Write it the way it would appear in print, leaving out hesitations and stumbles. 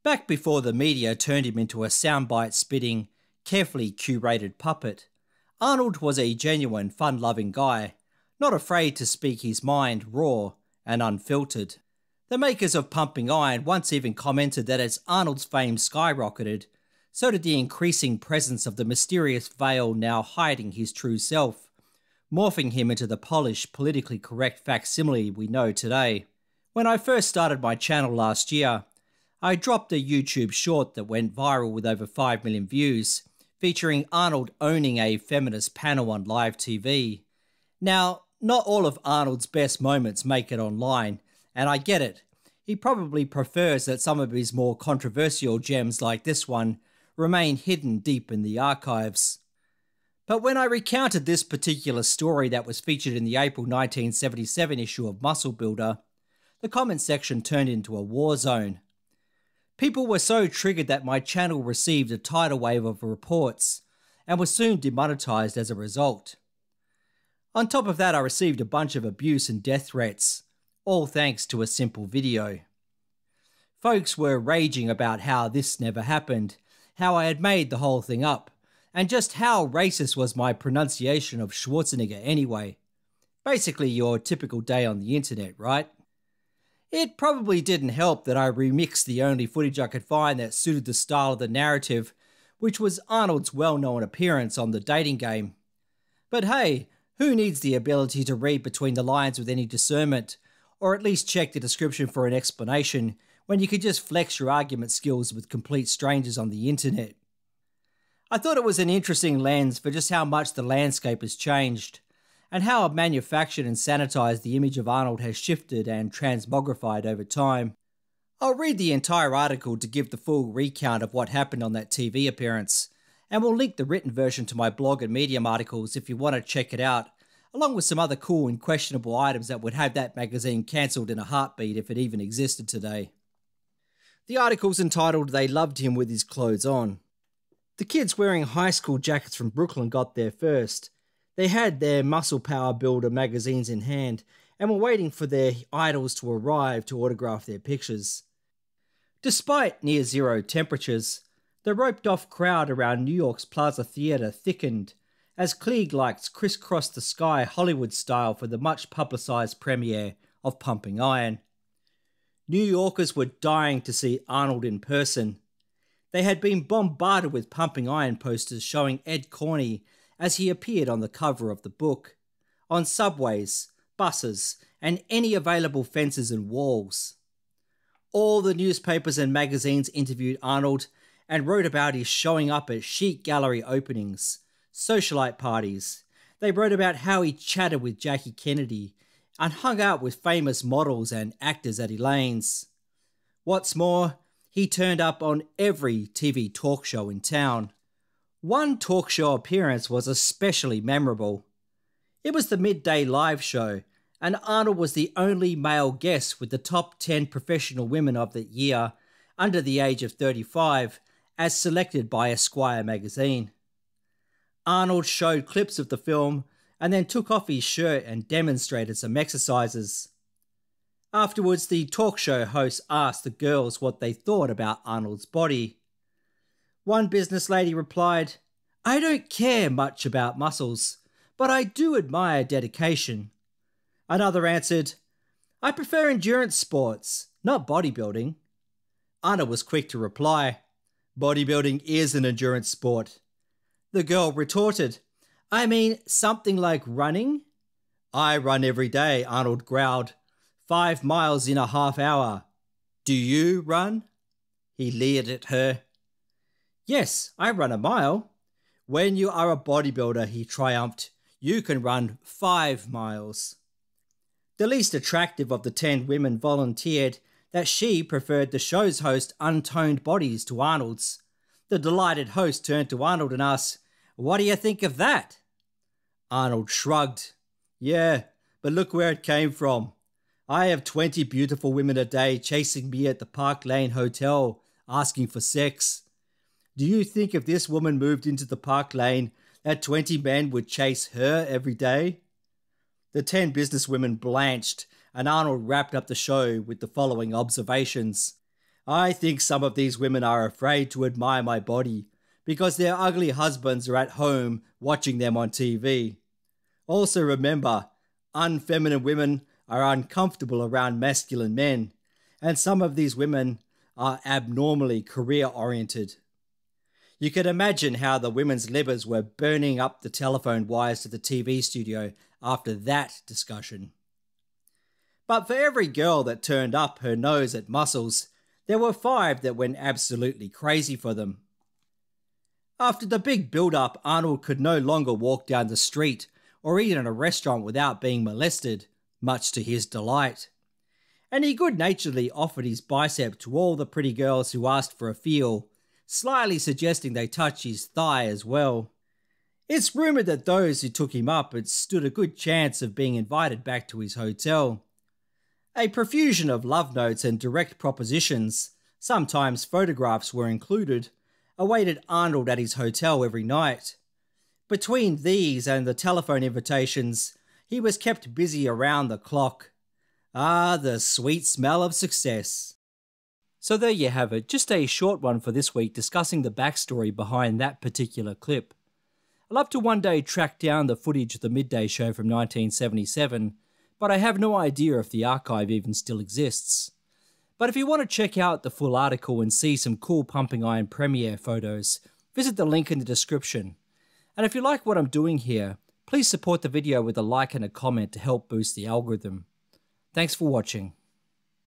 Back before the media turned him into a soundbite-spitting, carefully curated puppet, Arnold was a genuine, fun-loving guy, not afraid to speak his mind raw and unfiltered. The makers of Pumping Iron once even commented that as Arnold's fame skyrocketed, so did the increasing presence of the mysterious veil now hiding his true self, morphing him into the polished, politically correct facsimile we know today. When I first started my channel last year, I dropped a YouTube short that went viral with over 5 million views, featuring Arnold owning a feminist panel on live TV. Now, not all of Arnold's best moments make it online, and I get it. He probably prefers that some of his more controversial gems like this one remain hidden deep in the archives. But when I recounted this particular story that was featured in the April 1977 issue of Muscle Builder, the comment section turned into a war zone. People were so triggered that my channel received a tidal wave of reports and was soon demonetized as a result. On top of that, I received a bunch of abuse and death threats, all thanks to a simple video. Folks were raging about how this never happened, how I had made the whole thing up, and just how racist was my pronunciation of Schwarzenegger anyway. Basically your typical day on the internet, right? It probably didn't help that I remixed the only footage I could find that suited the style of the narrative, which was Arnold's well-known appearance on The Dating Game. But hey, who needs the ability to read between the lines with any discernment, or at least check the description for an explanation, when you could just flex your argument skills with complete strangers on the internet? I thought it was an interesting lens for just how much the landscape has changed, and how manufactured and sanitized the image of Arnold has shifted and transmogrified over time. I'll read the entire article to give the full recount of what happened on that TV appearance, and we'll link the written version to my blog and Medium articles if you want to check it out, along with some other cool and questionable items that would have that magazine cancelled in a heartbeat if it even existed today. The article's entitled "They Loved Him With His Clothes On." The kids wearing high school jackets from Brooklyn got there first. They had their Muscle Power Builder magazines in hand and were waiting for their idols to arrive to autograph their pictures. Despite near-zero temperatures, the roped-off crowd around New York's Plaza Theatre thickened as Klieg lights crisscrossed the sky Hollywood style for the much-publicised premiere of Pumping Iron. New Yorkers were dying to see Arnold in person. They had been bombarded with Pumping Iron posters showing Ed Corney as he appeared on the cover of the book, on subways, buses, and any available fences and walls. All the newspapers and magazines interviewed Arnold and wrote about his showing up at chic gallery openings, socialite parties. They wrote about how he chatted with Jackie Kennedy and hung out with famous models and actors at Elaine's. What's more, he turned up on every TV talk show in town. One talk show appearance was especially memorable. It was the Midday Live show, and Arnold was the only male guest with the top 10 professional women of the year under the age of 35, as selected by Esquire magazine. Arnold showed clips of the film and then took off his shirt and demonstrated some exercises. Afterwards, the talk show host asked the girls what they thought about Arnold's body. One business lady replied, "I don't care much about muscles, but I do admire dedication." Another answered, "I prefer endurance sports, not bodybuilding." Arnold was quick to reply, "Bodybuilding is an endurance sport." The girl retorted, "I mean something like running?" "I run every day," Arnold growled. 5 miles in a half hour. "Do you run?" He leered at her. "Yes, I run a mile." "When you are a bodybuilder," he triumphed, "you can run 5 miles. The least attractive of the 10 women volunteered that she preferred the show's host untoned bodies to Arnold's. The delighted host turned to Arnold and asked, "What do you think of that?" Arnold shrugged. "Yeah, but look where it came from. I have 20 beautiful women a day chasing me at the Park Lane Hotel, asking for sex. Do you think if this woman moved into the Park Lane, that 20 men would chase her every day?" The 10 businesswomen blanched, and Arnold wrapped up the show with the following observations. I think some of these women are afraid to admire my body because their ugly husbands are at home watching them on TV. Also remember, unfeminine women are uncomfortable around masculine men, and some of these women are abnormally career-oriented. You can imagine how the women's livers were burning up the telephone wires to the TV studio after that discussion. But for every girl that turned up her nose at muscles, there were 5 that went absolutely crazy for them. After the big build-up, Arnold could no longer walk down the street or eat in a restaurant without being molested, much to his delight. And he good-naturedly offered his bicep to all the pretty girls who asked for a feel, slyly suggesting they touch his thigh as well. It's rumoured that those who took him up had stood a good chance of being invited back to his hotel. A profusion of love notes and direct propositions, sometimes photographs were included, awaited Arnold at his hotel every night. Between these and the telephone invitations, he was kept busy around the clock. Ah, the sweet smell of success. So there you have it, just a short one for this week discussing the backstory behind that particular clip. I'd love to one day track down the footage of the midday show from 1977, but I have no idea if the archive even still exists. But if you want to check out the full article and see some cool Pumping Iron premiere photos, visit the link in the description. And if you like what I'm doing here, please support the video with a like and a comment to help boost the algorithm. Thanks for watching.